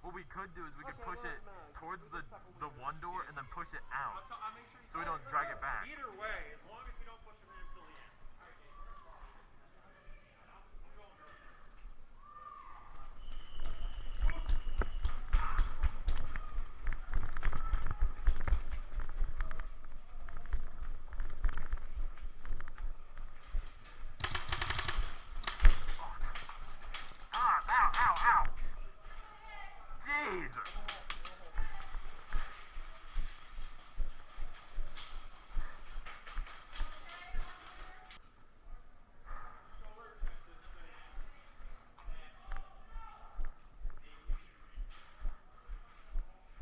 what we could do is we could push it towards the one door and then push it out, so we don't drag it back. Either way, as long as we don't push them in until the end. Ow! Jeez!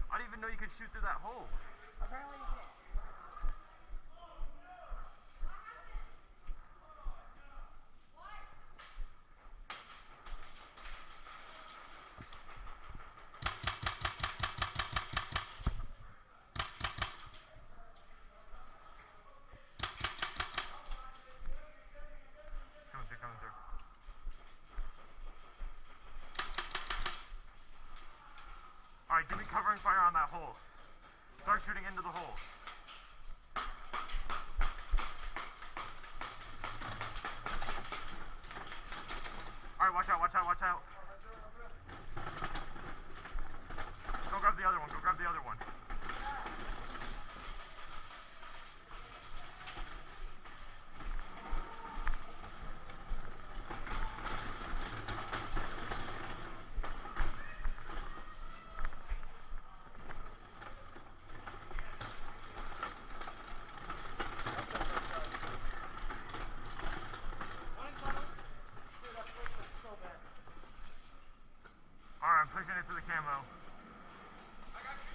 I didn't even know you could shoot through that hole. Apparently you can. Coming through. Alright, give me covering fire on that hole. Start shooting into the hole. Alright, watch out. Go grab the other one. Alright, I'm pushing it to the camo. I got you.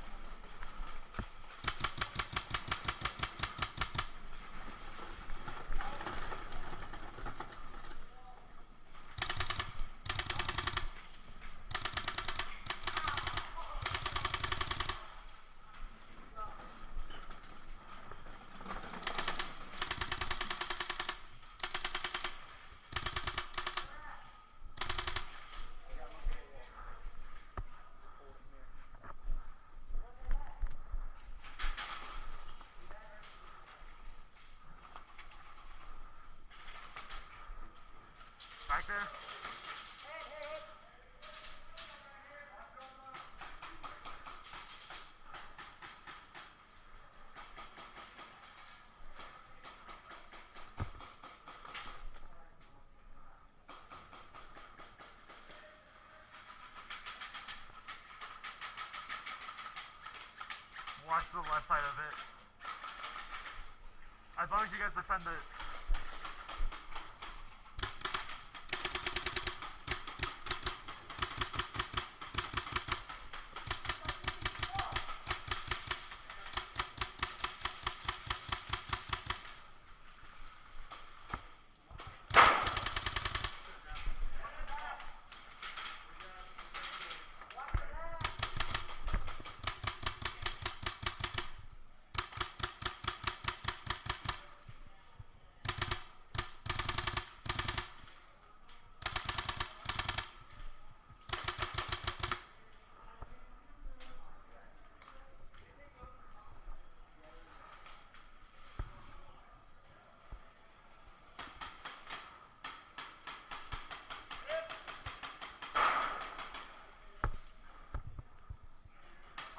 Back there? Watch the left side of it. As long as you guys defend it.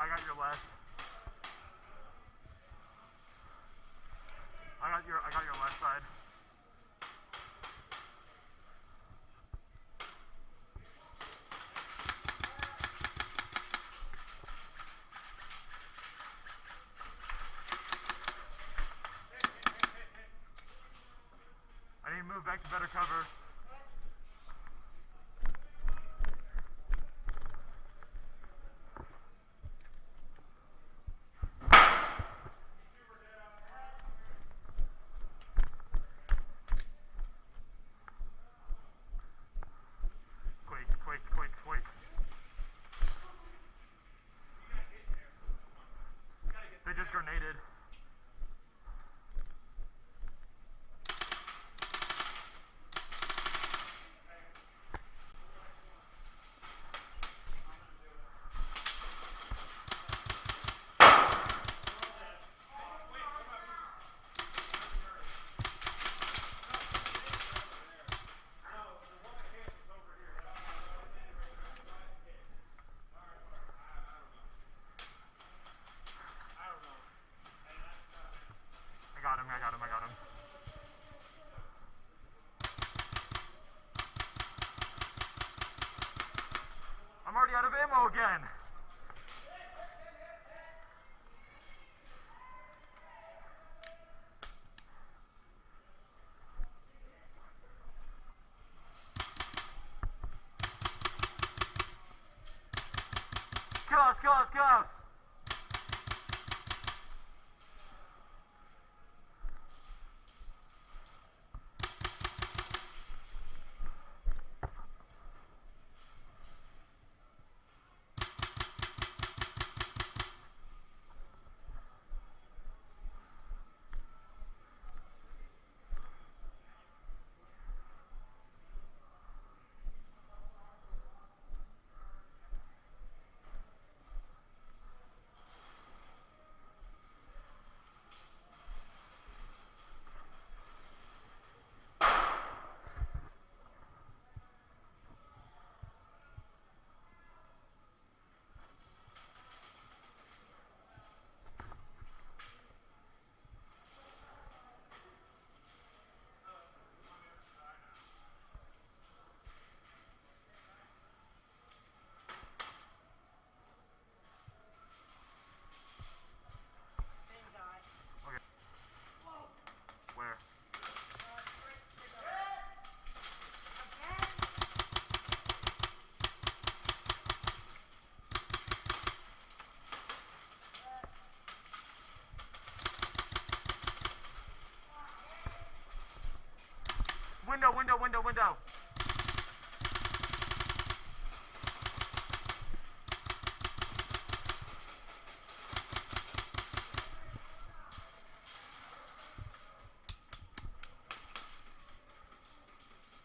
I got your left. I got your left side. I need to move back to better cover. Quick. They just grenaded. go again. Close, close, close. Where? Window, window, window, window.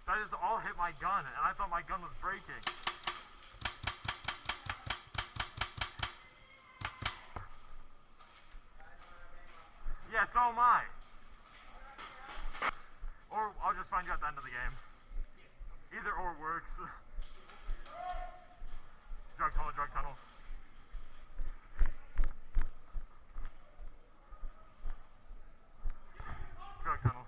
That just all hit my gun, and I thought my gun was breaking. Yeah, so am I. Or I'll just find you at the end of the game. Either or works. Drug tunnel, drug tunnel. Drug tunnel.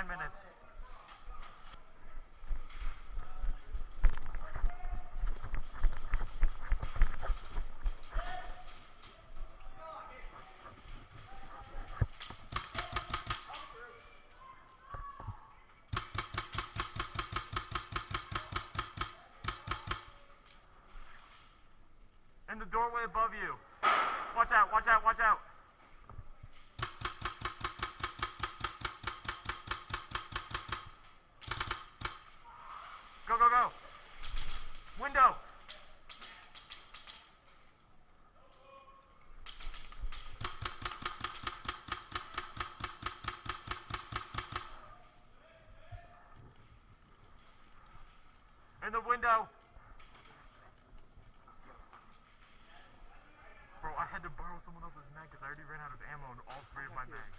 Minutes. In the doorway above you. Watch out, watch out, watch out. Go, go, go. Window. In the window. Bro, I had to borrow someone else's mag because I already ran out of ammo in all three of my mags.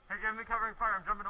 Hey, give me covering fire. I'm jumping